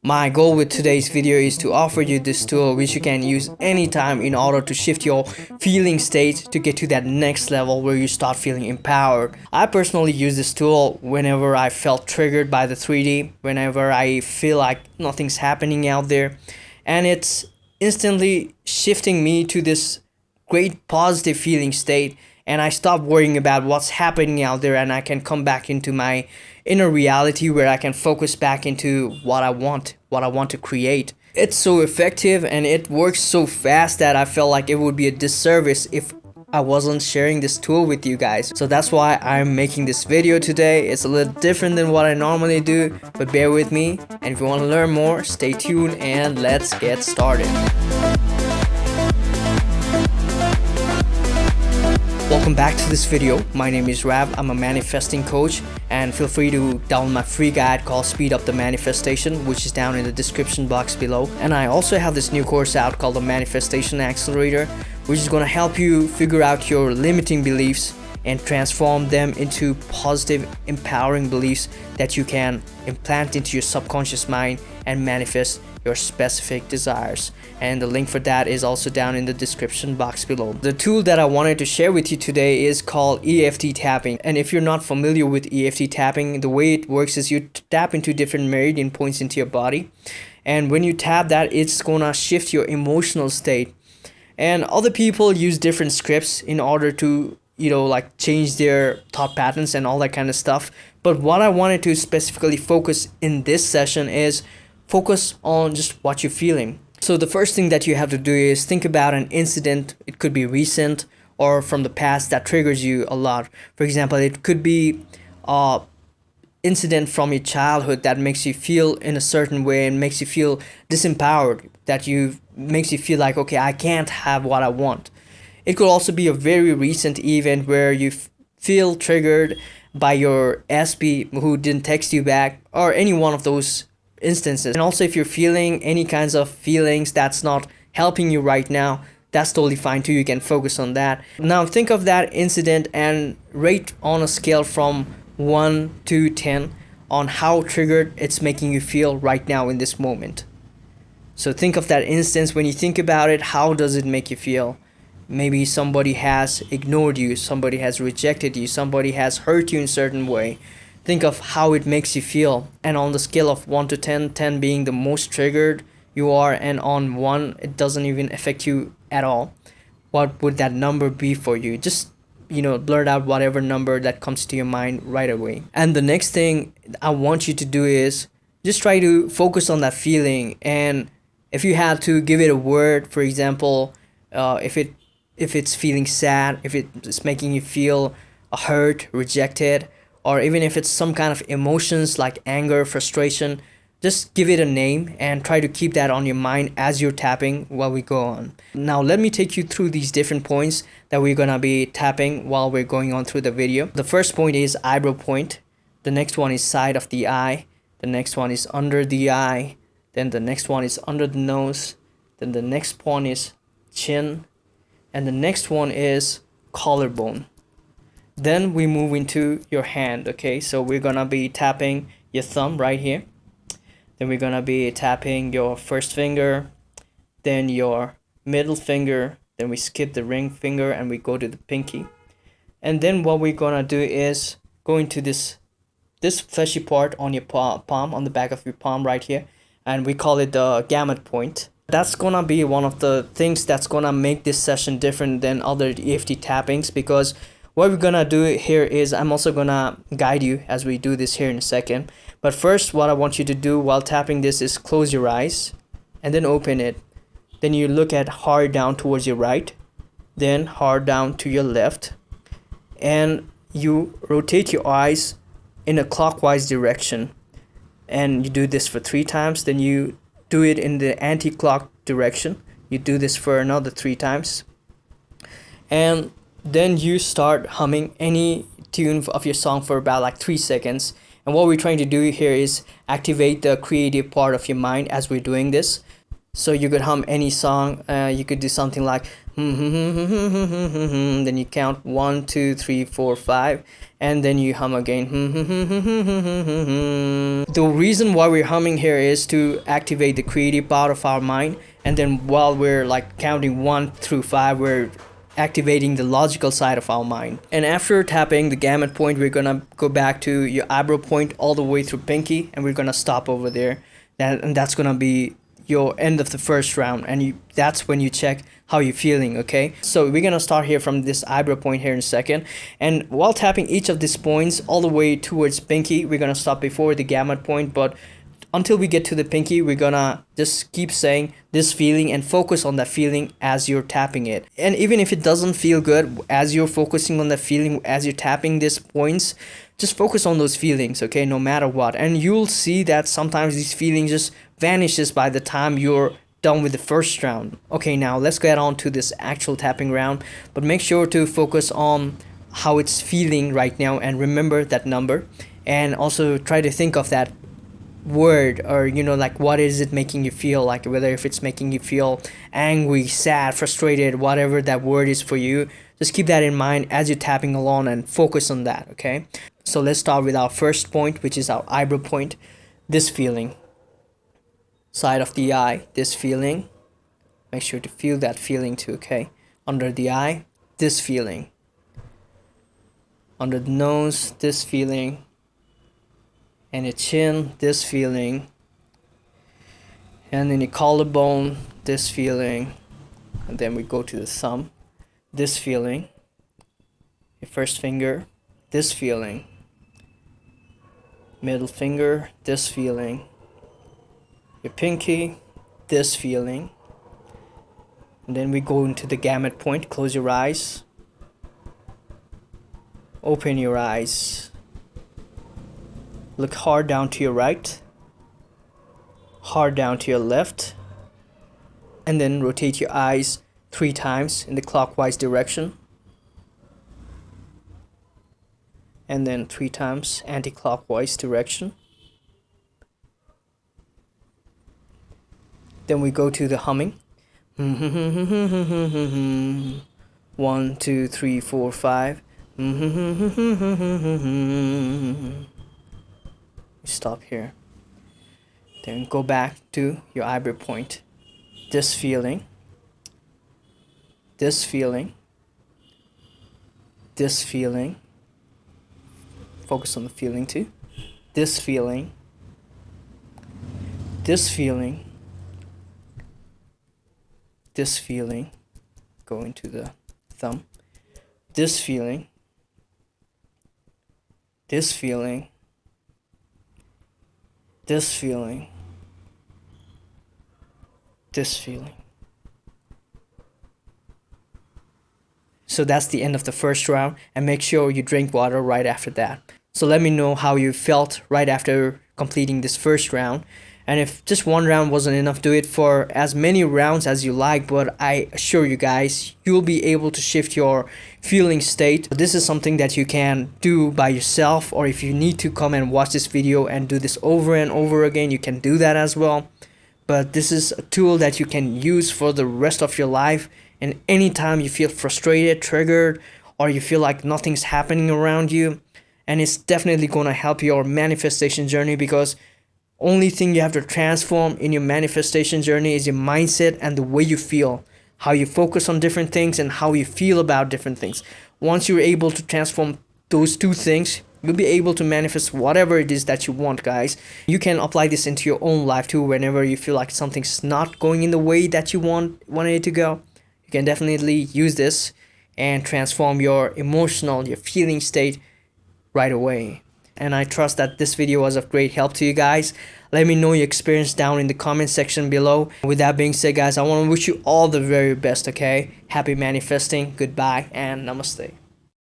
My goal with today's video is to offer you this tool which you can use anytime in order to shift your feeling state to get to that next level where you start feeling empowered. I personally use this tool whenever I felt triggered by the 3D, whenever I feel like nothing's happening out there, and it's instantly shifting me to this great positive feeling state, and I stop worrying about what's happening out there, and I can come back into my inner reality where I can focus back into what I want to create. It's so effective and it works so fast that I felt like it would be a disservice if I wasn't sharing this tool with you guys. So that's why I'm making this video today. It's a little different than what I normally do, but bear with me, and if you want to learn more, stay tuned and let's get started. Welcome back to this video. My name is Rav. I'm a manifesting coach, and feel free to download my free guide called Speed Up the Manifestation, which is down in the description box below. And I also have this new course out called the Manifestation Accelerator, which is going to help you figure out your limiting beliefs and transform them into positive, empowering beliefs that you can implant into your subconscious mind and manifest your specific desires. And the link for that is also down in the description box below. The tool that I wanted to share with you today is called EFT tapping. And if you're not familiar with EFT tapping, the way it works is you tap into different meridian points into your body, and when you tap that, it's gonna shift your emotional state. And other people use different scripts in order to like change their thought patterns and all that kind of stuff. But what I wanted to specifically focus in this session is focus on just what you're feeling. So the first thing that you have to do is think about an incident. It could be recent or from the past that triggers you a lot. For example, it could be a incident from your childhood that makes you feel in a certain way and makes you feel disempowered, that makes you feel like, okay, I can't have what I want. It could also be a very recent event where you feel triggered by your SP who didn't text you back, or any one of those instances. And also, if you're feeling any kinds of feelings that's not helping you right now, that's totally fine too. You can focus on that. Now think of that incident and rate on a scale from 1 to 10 on how triggered it's making you feel right now in this moment. So think of that instance. When you think about it, how does it make you feel? Maybe somebody has ignored you, somebody has rejected you, somebody has hurt you in a certain way. Think of how it makes you feel, and on the scale of 1 to 10, 10 being the most triggered you are, and on 1 it doesn't even affect you at all, what would that number be for you? Just blurt out whatever number that comes to your mind right away. And the next thing I want you to do is just try to focus on that feeling, and if you had to give it a word, for example, if it's feeling sad, if it's making you feel hurt, rejected, or even if it's some kind of emotions like anger, frustration, just give it a name and try to keep that on your mind as you're tapping while we go on. Now let me take you through these different points that we're gonna be tapping while we're going on through the video. The first point is eyebrow point. The next one is side of the eye. The next one is under the eye. Then the next one is under the nose. Then the next one is chin. And the next one is collarbone. Then we move into your hand. Okay, so we're gonna be tapping your thumb right here. Then we're gonna be tapping your first finger, then your middle finger, then we skip the ring finger and we go to the pinky. And then what we're gonna do is go into this fleshy part on your palm, on the back of your palm right here, and we call it the gamut point. That's gonna be one of the things that's gonna make this session different than other EFT tappings, because what we're gonna do here is I'm also gonna guide you as we do this here in a second. But first, what I want you to do while tapping this is close your eyes and then open it. Then you look at hard down towards your right, then hard down to your left, and you rotate your eyes in a clockwise direction. And you do this for 3 times, then you do it in the anti-clock direction. You do this for another 3 times. And then you start humming any tune of your song for about like 3 seconds. And what we're trying to do here is activate the creative part of your mind as we're doing this. So you could hum any song. You could do something like Then you count 1, 2, 3, 4, 5, and then you hum again. The reason why we're humming here is to activate the creative part of our mind, and then while we're like counting 1 through 5, we're activating the logical side of our mind. And after tapping the gamut point, we're gonna go back to your eyebrow point all the way through pinky, and we're gonna stop over there. And that's gonna be your end of the first round, and that's when you check how you're feeling. Okay, so we're gonna start here from this eyebrow point here in a second, and while tapping each of these points all the way towards pinky, we're gonna stop before the gamut point, but until we get to the pinky, we're gonna just keep saying this feeling and focus on that feeling as you're tapping it. And even if it doesn't feel good, as you're focusing on that feeling as you're tapping these points, just focus on those feelings, okay, no matter what. And you'll see that sometimes these feelings just vanishes by the time you're done with the first round. Okay, now let's get on to this actual tapping round, but make sure to focus on how it's feeling right now and remember that number, and also try to think of that word, or like what is it making you feel, like whether if it's making you feel angry, sad, frustrated, whatever that word is for you. Just keep that in mind as you're tapping along and focus on that. Okay, so let's start with our first point, which is our eyebrow point. This feeling, side of the eye, this feeling, make sure to feel that feeling too. Okay, under the eye, this feeling, under the nose, this feeling, and your chin, this feeling, and then your collarbone, this feeling, and then we go to the thumb, this feeling, your first finger, this feeling, middle finger, this feeling, your pinky, this feeling, and then we go into the gamut point. Close your eyes, open your eyes, look hard down to your right, hard down to your left, and then rotate your eyes 3 times in the clockwise direction, and then 3 times anti-clockwise direction. Then we go to the humming. 1, 2, 3, 4, 5. Stop here. Then go back to your eyebrow point. This feeling, this feeling, this feeling. Focus on the feeling too. This feeling, this feeling, this feeling. Go into the thumb. This feeling, this feeling, this feeling, this feeling. So that's the end of the first round, and make sure you drink water right after that. So let me know how you felt right after completing this first round. And if just one round wasn't enough, do it for as many rounds as you like, but I assure you guys, you'll be able to shift your feeling state. This is something that you can do by yourself, or if you need to come and watch this video and do this over and over again, you can do that as well. But this is a tool that you can use for the rest of your life, and anytime you feel frustrated, triggered, or you feel like nothing's happening around you, and it's definitely going to help your manifestation journey, because only thing you have to transform in your manifestation journey is your mindset and the way you feel, how you focus on different things and how you feel about different things. Once you're able to transform those 2 things, you'll be able to manifest whatever it is that you want, guys. You can apply this into your own life too. Whenever you feel like something's not going in the way that you wanted it to go, you can definitely use this and transform your emotional, your feeling state right away. And I trust that this video was of great help to you guys. Let me know your experience down in the comment section below. With that being said, guys, I want to wish you all the very best, okay? Happy manifesting, goodbye, and namaste.